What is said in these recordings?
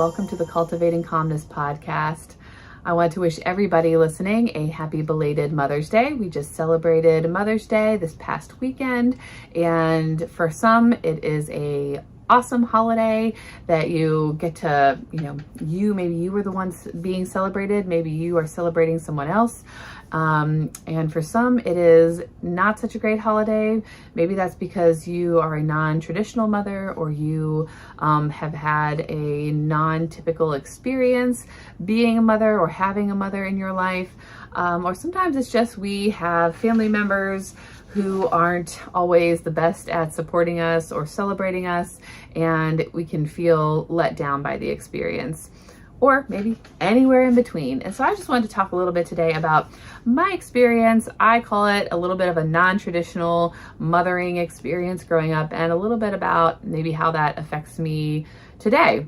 welcome to the Cultivating Calmness Podcast. I want to wish everybody listening a happy belated Mother's Day. We just celebrated Mother's Day this past weekend, and for some it is a awesome holiday that you get to, maybe you were the ones being celebrated, maybe you are celebrating someone else. And for some, it is not such a great holiday. Maybe that's because you are a non-traditional mother, or you have had a non-typical experience being a mother or having a mother in your life. Or sometimes it's just we have family members who aren't always the best at supporting us or celebrating us, and we can feel let down by the experience. Or maybe anywhere in between. And so I just wanted to talk a little bit today about my experience. I call it a little bit of a non-traditional mothering experience growing up, and a little bit about maybe how that affects me today.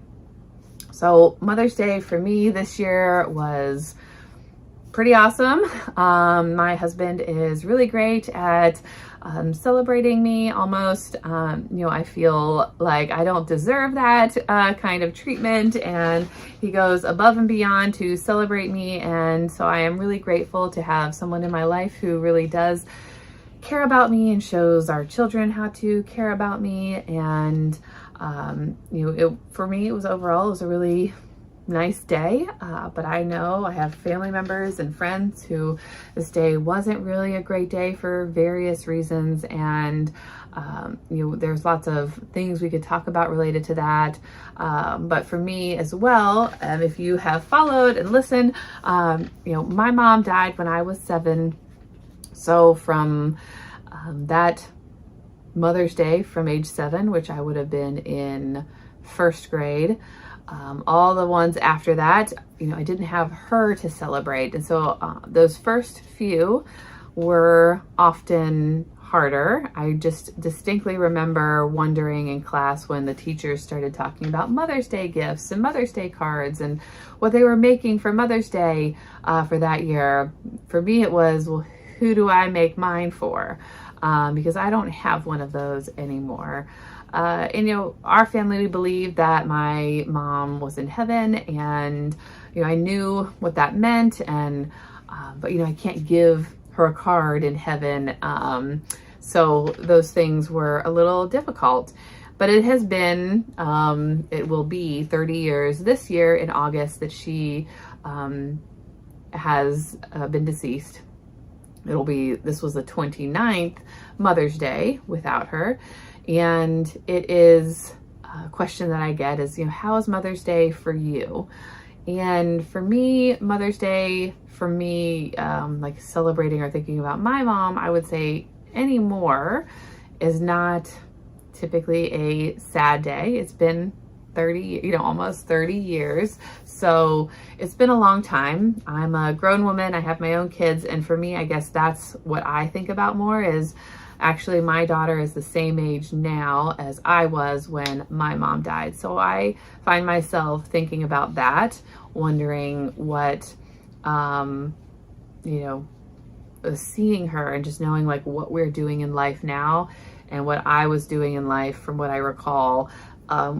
So Mother's Day for me this year was pretty awesome. My husband is really great at celebrating me almost. I feel like I don't deserve that kind of treatment, and he goes above and beyond to celebrate me. And so I am really grateful to have someone in my life who really does care about me and shows our children how to care about me. And for me, it was a really nice day, but I know I have family members and friends who this day wasn't really a great day for various reasons, and there's lots of things we could talk about related to that, but for me as well, if you have followed and listened, my mom died when I was 7, so from that Mother's Day from age 7, which I would have been in first grade, all the ones after that, I didn't have her to celebrate. And so those first few were often harder. I just distinctly remember wondering in class when the teachers started talking about Mother's Day gifts and Mother's Day cards and what they were making for Mother's Day for that year. For me, it was, well, who do I make mine for? Because I don't have one of those anymore. Our family, we believe that my mom was in heaven, and, I knew what that meant, and, but, I can't give her a card in heaven. So those things were a little difficult, but it has been, it will be 30 years this year in August that she, has been deceased. This was the 29th Mother's Day without her. And it is a question that I get is, how is Mother's Day for you? And for me, Mother's Day, like celebrating or thinking about my mom, I would say anymore is not typically a sad day. It's been 30, almost 30 years. So it's been a long time. I'm a grown woman. I have my own kids. And for me, I guess that's what I think about more is, actually, my daughter is the same age now as I was when my mom died. So I find myself thinking about that, wondering what, seeing her and just knowing like what we're doing in life now and what I was doing in life from what I recall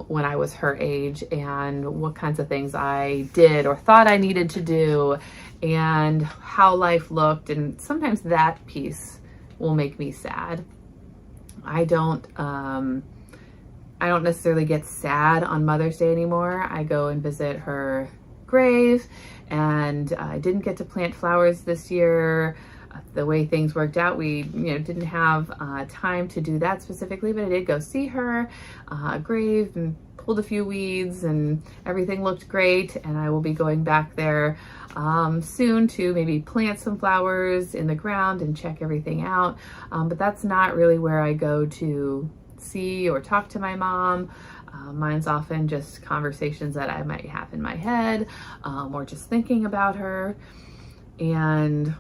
when I was her age, and what kinds of things I did or thought I needed to do, and how life looked. And sometimes that piece will make me sad. I don't necessarily get sad on Mother's Day anymore. I go and visit her grave, and I didn't get to plant flowers this year. The way things worked out, we didn't have time to do that specifically, but I did go see her grave and pulled a few weeds, and everything looked great. And I will be going back there soon to maybe plant some flowers in the ground and check everything out. But that's not really where I go to see or talk to my mom. Mine's often just conversations that I might have in my head, or just thinking about her. And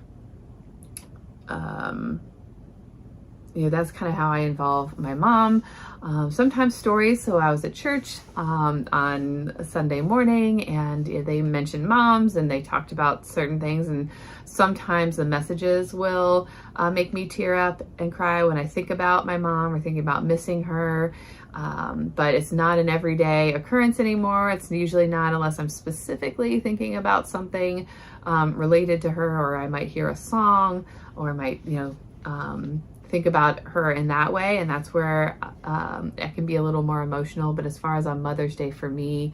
that's kind of how I involve my mom. Sometimes stories. So I was at church on Sunday morning, and they mentioned moms, and they talked about certain things. And sometimes the messages will make me tear up and cry when I think about my mom or thinking about missing her. But it's not an everyday occurrence anymore. It's usually not unless I'm specifically thinking about something related to her, or I might hear a song, or I might, think about her in that way. And that's where it can be a little more emotional. But as far as on Mother's Day for me,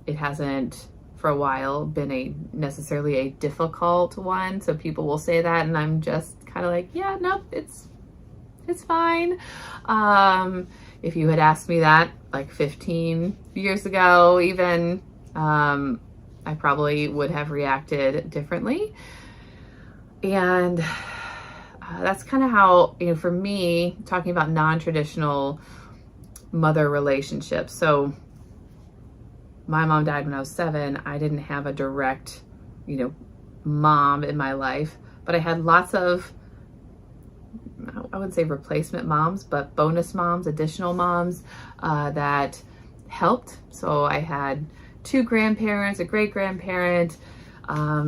it hasn't for a while been necessarily a difficult one. So people will say that, and I'm just kind of like, yeah, nope, it's fine. If you had asked me that like 15 years ago, even, I probably would have reacted differently. And that's kind of how, for me, talking about non-traditional mother relationships. So my mom died when I was 7. I didn't have a direct, mom in my life, but I had lots of, I wouldn't say replacement moms, but bonus moms, additional moms that helped. So I had 2 grandparents, a great grandparent,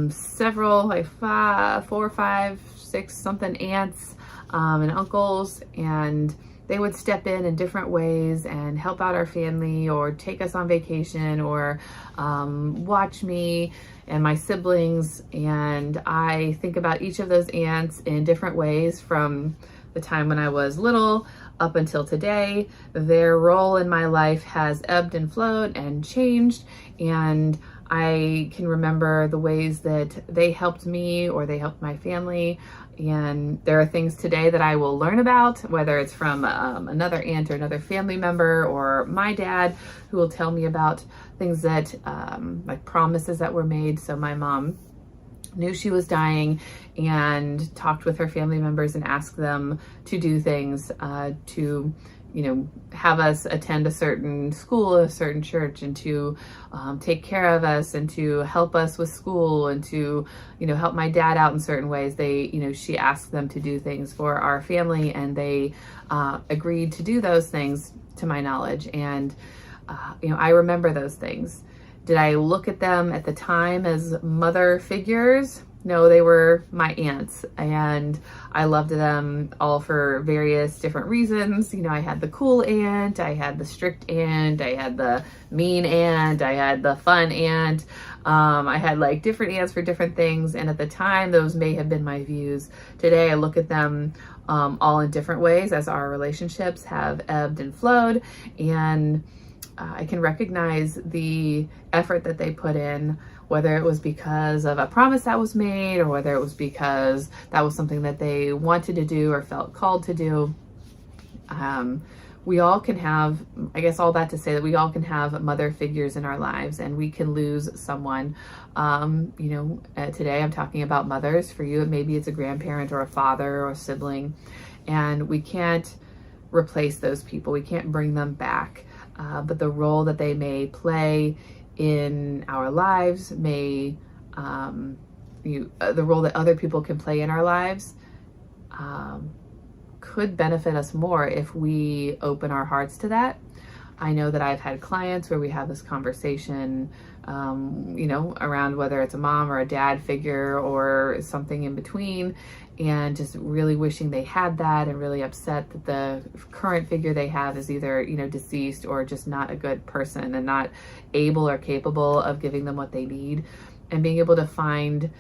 several, like 4, 5, 6 something aunts and uncles, and they would step in different ways and help out our family, or take us on vacation, or watch me and my siblings. And I think about each of those aunts in different ways from the time when I was little up until today. Their role in my life has ebbed and flowed and changed, and I can remember the ways that they helped me or they helped my family. And there are things today that I will learn about, whether it's from another aunt or another family member, or my dad, who will tell me about things that, like promises that were made. So my mom knew she was dying and talked with her family members and asked them to do things to have us attend a certain school, a certain church, and to take care of us, and to help us with school, and to, help my dad out in certain ways. She asked them to do things for our family, and they agreed to do those things, to my knowledge. And, I remember those things. Did I look at them at the time as mother figures? No, they were my aunts, and I loved them all for various different reasons. I had the cool aunt, I had the strict aunt, I had the mean aunt, I had the fun aunt. I had like different aunts for different things, and at the time, those may have been my views. Today, I look at them all in different ways as our relationships have ebbed and flowed, and I can recognize the effort that they put in, whether it was because of a promise that was made, or whether it was because that was something that they wanted to do or felt called to do. We all can have, I guess all that to say that we all can have mother figures in our lives, and we can lose someone. Today I'm talking about mothers. For you, maybe it's a grandparent or a father or a sibling, and we can't replace those people. We can't bring them back. But the role that they may play in our lives the role that other people can play in our lives could benefit us more if we open our hearts to that. I know that I've had clients where we have this conversation, around whether it's a mom or a dad figure or something in between, and just really wishing they had that, and really upset that the current figure they have is either, deceased or just not a good person and not able or capable of giving them what they need, and being able to find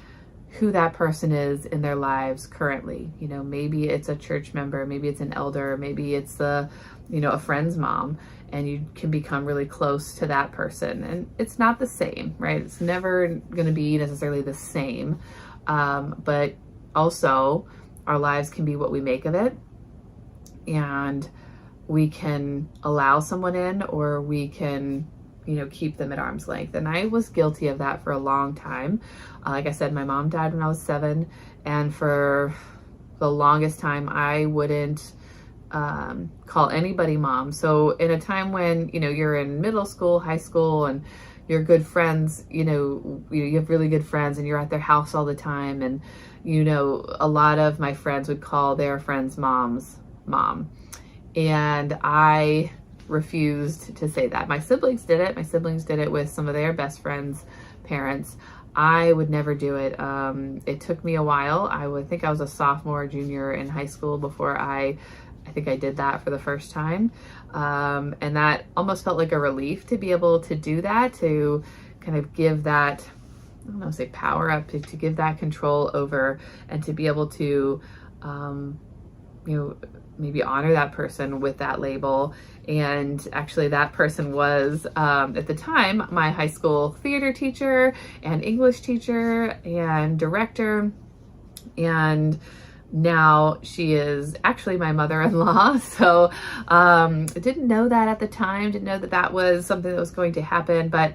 who that person is in their lives currently. Maybe it's a church member, maybe it's an elder, maybe it's a friend's mom, and you can become really close to that person. And it's not the same, right? It's never going to be necessarily the same. But also our lives can be what we make of it, and we can allow someone in, or we can keep them at arm's length. And I was guilty of that for a long time. Like I said, my mom died when I was 7, and for the longest time I wouldn't call anybody mom. So in a time when you're in middle school, high school, and your good friends, you have really good friends and you're at their house all the time. And, a lot of my friends would call their friends' mom's mom. And I refused to say that. My siblings did it. My siblings did it with some of their best friends' parents. I would never do it. It took me a while. I would think I was a sophomore, junior in high school before I think I did that for the first time. And that almost felt like a relief to be able to do that, to kind of give that, I don't know, say power up, to give that control over, and to be able to, maybe honor that person with that label. And actually that person was, at the time, my high school theater teacher and English teacher and director. And now she is actually my mother-in-law. So I didn't know that at the time, didn't know that that was something that was going to happen. But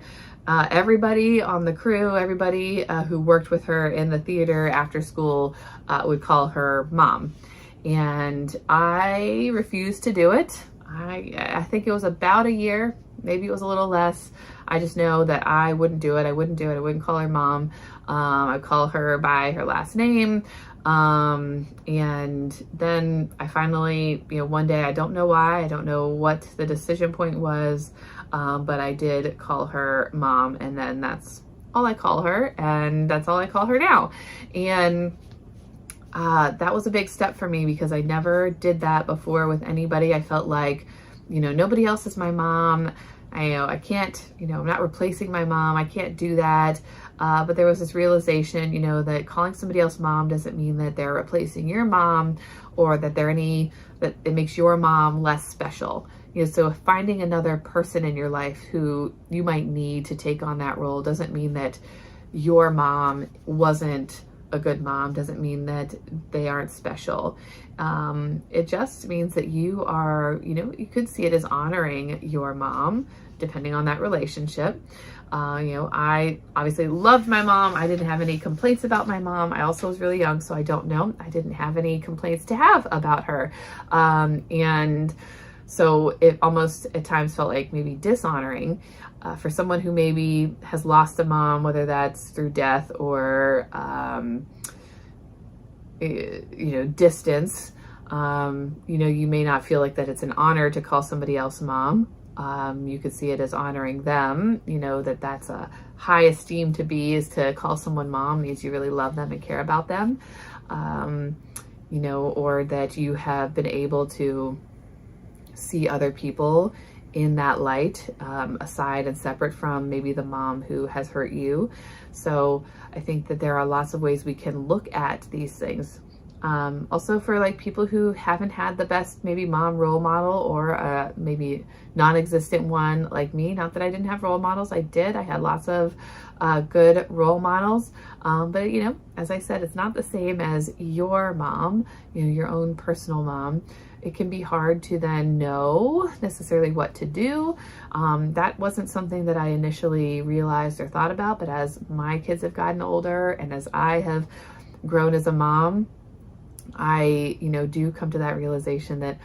everybody on the crew, everybody who worked with her in the theater after school would call her mom. And I refused to do it. I think it was about a year, maybe it was a little less. I just know that I wouldn't do it. I wouldn't call her mom. I'd call her by her last name. And then I finally, one day, I don't know why, I don't know what the decision point was, but I did call her mom, and then that's all I call her, and that's all I call her now. And that was a big step for me because I never did that before with anybody. I felt like, nobody else is my mom. I can't, I'm not replacing my mom. I can't do that. But there was this realization, that calling somebody else mom doesn't mean that they're replacing your mom, or that that it makes your mom less special. So finding another person in your life who you might need to take on that role doesn't mean that your mom wasn't a good mom, doesn't mean that they aren't special. It just means that you are, you could see it as honoring your mom, depending on that relationship. I obviously loved my mom. I didn't have any complaints about my mom. I also was really young, so I don't know. I didn't have any complaints to have about her. And so it almost at times felt like maybe dishonoring for someone who maybe has lost a mom, whether that's through death or, distance. You may not feel like that it's an honor to call somebody else mom. You could see it as honoring them, that's a high esteem to be, is to call someone mom means you really love them and care about them. Or that you have been able to see other people in that light, aside and separate from maybe the mom who has hurt you. So I think that there are lots of ways we can look at these things. Also for like people who haven't had the best maybe mom role model, or maybe non-existent one like me. Not that I didn't have role models. I did. I had lots of good role models. But as I said, it's not the same as your mom, your own personal mom. It can be hard to then know necessarily what to do. That wasn't something that I initially realized or thought about, but as my kids have gotten older and as I have grown as a mom, I, do come to that realization that,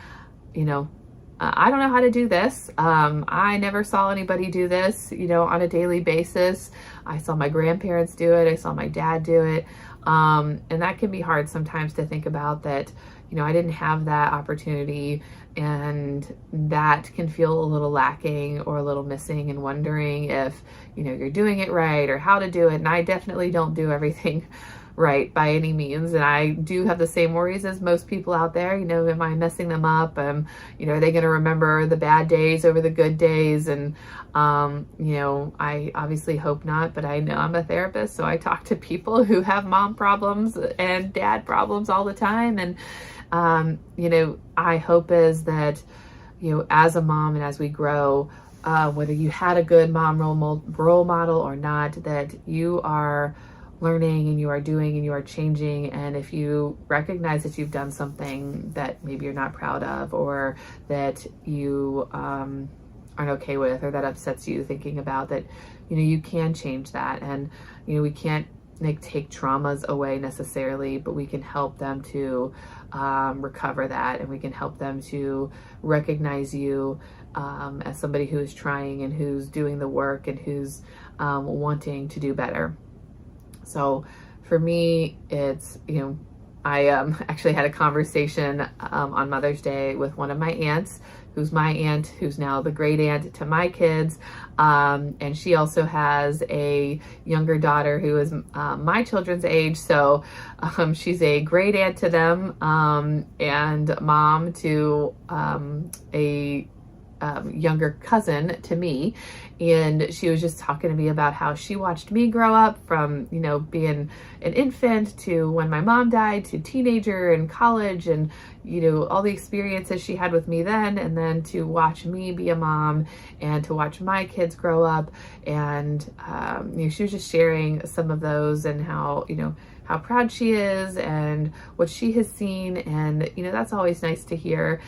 I don't know how to do this. I never saw anybody do this, on a daily basis. I saw my grandparents do it. I saw my dad do it. And that can be hard sometimes to think about that, I didn't have that opportunity, and that can feel a little lacking or a little missing, and wondering if, you're doing it right or how to do it. And I definitely don't do everything right by any means. And I do have the same worries as most people out there. Am I messing them up? Are they going to remember the bad days over the good days? And, I obviously hope not, but I know I'm a therapist, so I talk to people who have mom problems and dad problems all the time. And, I hope is that, as a mom and as we grow, whether you had a good mom role model or not, that you are learning and you are doing and you are changing. And if you recognize that you've done something that maybe you're not proud of, or that you aren't okay with, or that upsets you thinking about, that, you can change that. And, we can't take traumas away necessarily, but we can help them to recover that, and we can help them to recognize you as somebody who's trying and who's doing the work and who's wanting to do better. So for me, it's, I actually had a conversation on Mother's Day with one of my aunts, who's my aunt, who's now the great aunt to my kids. And she also has a younger daughter who is my children's age. So she's a great aunt to them and mom to a younger cousin to me. And she was just talking to me about how she watched me grow up from, being an infant to when my mom died to teenager and college and, all the experiences she had with me then, and then to watch me be a mom and to watch my kids grow up. And, she was just sharing some of those and how, how proud she is and what she has seen. And, that's always nice to hear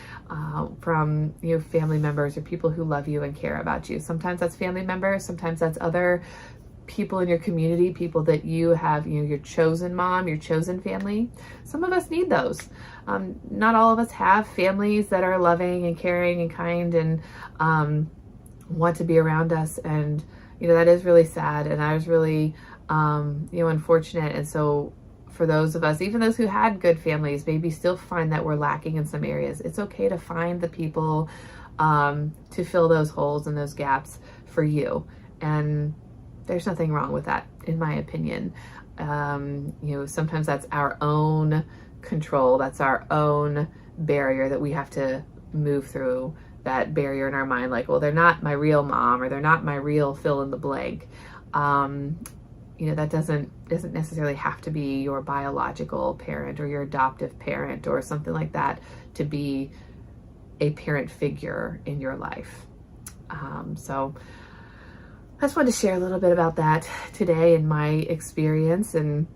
from, family members or people who love you and care about you. Sometimes that's family members, sometimes that's other people in your community, people that you have, your chosen mom, your chosen family. Some of us need those. Not all of us have families that are loving and caring and kind and want to be around us. And, that is really sad. And I was really, unfortunate. And so for those of us, even those who had good families, maybe still find that we're lacking in some areas. It's okay to find the people to fill those holes and those gaps for you. And there's nothing wrong with that, in my opinion. Sometimes that's our own control. That's our own barrier that we have to move through, that barrier in our mind. Like, well, they're not my real mom, or they're not my real fill in the blank. That doesn't necessarily have to be your biological parent or your adoptive parent or something like that to be a parent figure in your life. So I just wanted to share a little bit about that today in my experience. And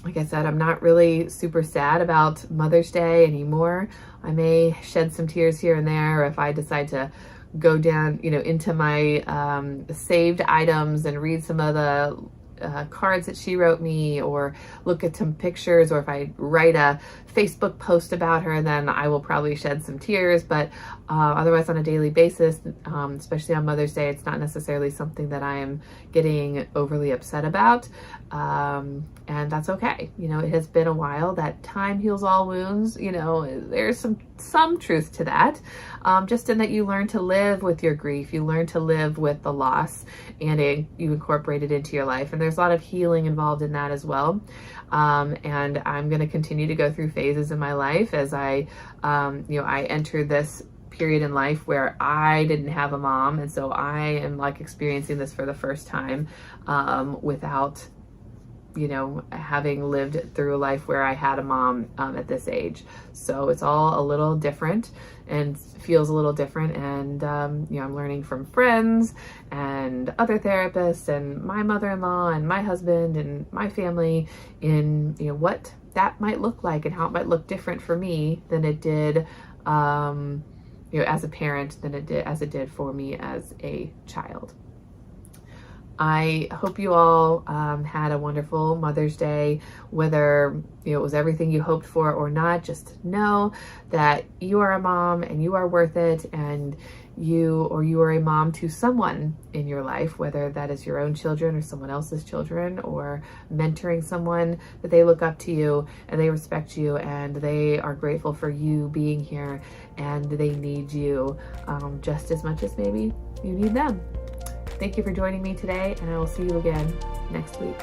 like I said, I'm not really super sad about Mother's Day anymore. I may shed some tears here and there if I decide to go down, into my saved items and read some of the cards that she wrote me, or look at some pictures, or if I write a Facebook post about her, then I will probably shed some tears. But otherwise, on a daily basis, especially on Mother's Day, it's not necessarily something that I am getting overly upset about. And that's okay. It has been a while. That time heals all wounds. There's some truth to that. Just in that you learn to live with your grief, you learn to live with the loss, and you incorporate it into your life. And there's a lot of healing involved in that as well. And I'm going to continue to go through phases in my life as I enter this period in life where I didn't have a mom. And so I am like experiencing this for the first time, without, having lived through a life where I had a mom, at this age. So it's all a little different and feels a little different. And, I'm learning from friends and other therapists and my mother-in-law and my husband and my family in, what that might look like and how it might look different for me than it did, as a parent, than as it did for me as a child. I hope you all had a wonderful Mother's Day, whether it was everything you hoped for or not. Just know that you are a mom and you are worth it, and you are a mom to someone in your life, whether that is your own children or someone else's children, or mentoring someone that they look up to you and they respect you and they are grateful for you being here, and they need you just as much as maybe you need them. Thank you for joining me today, and I will see you again next week.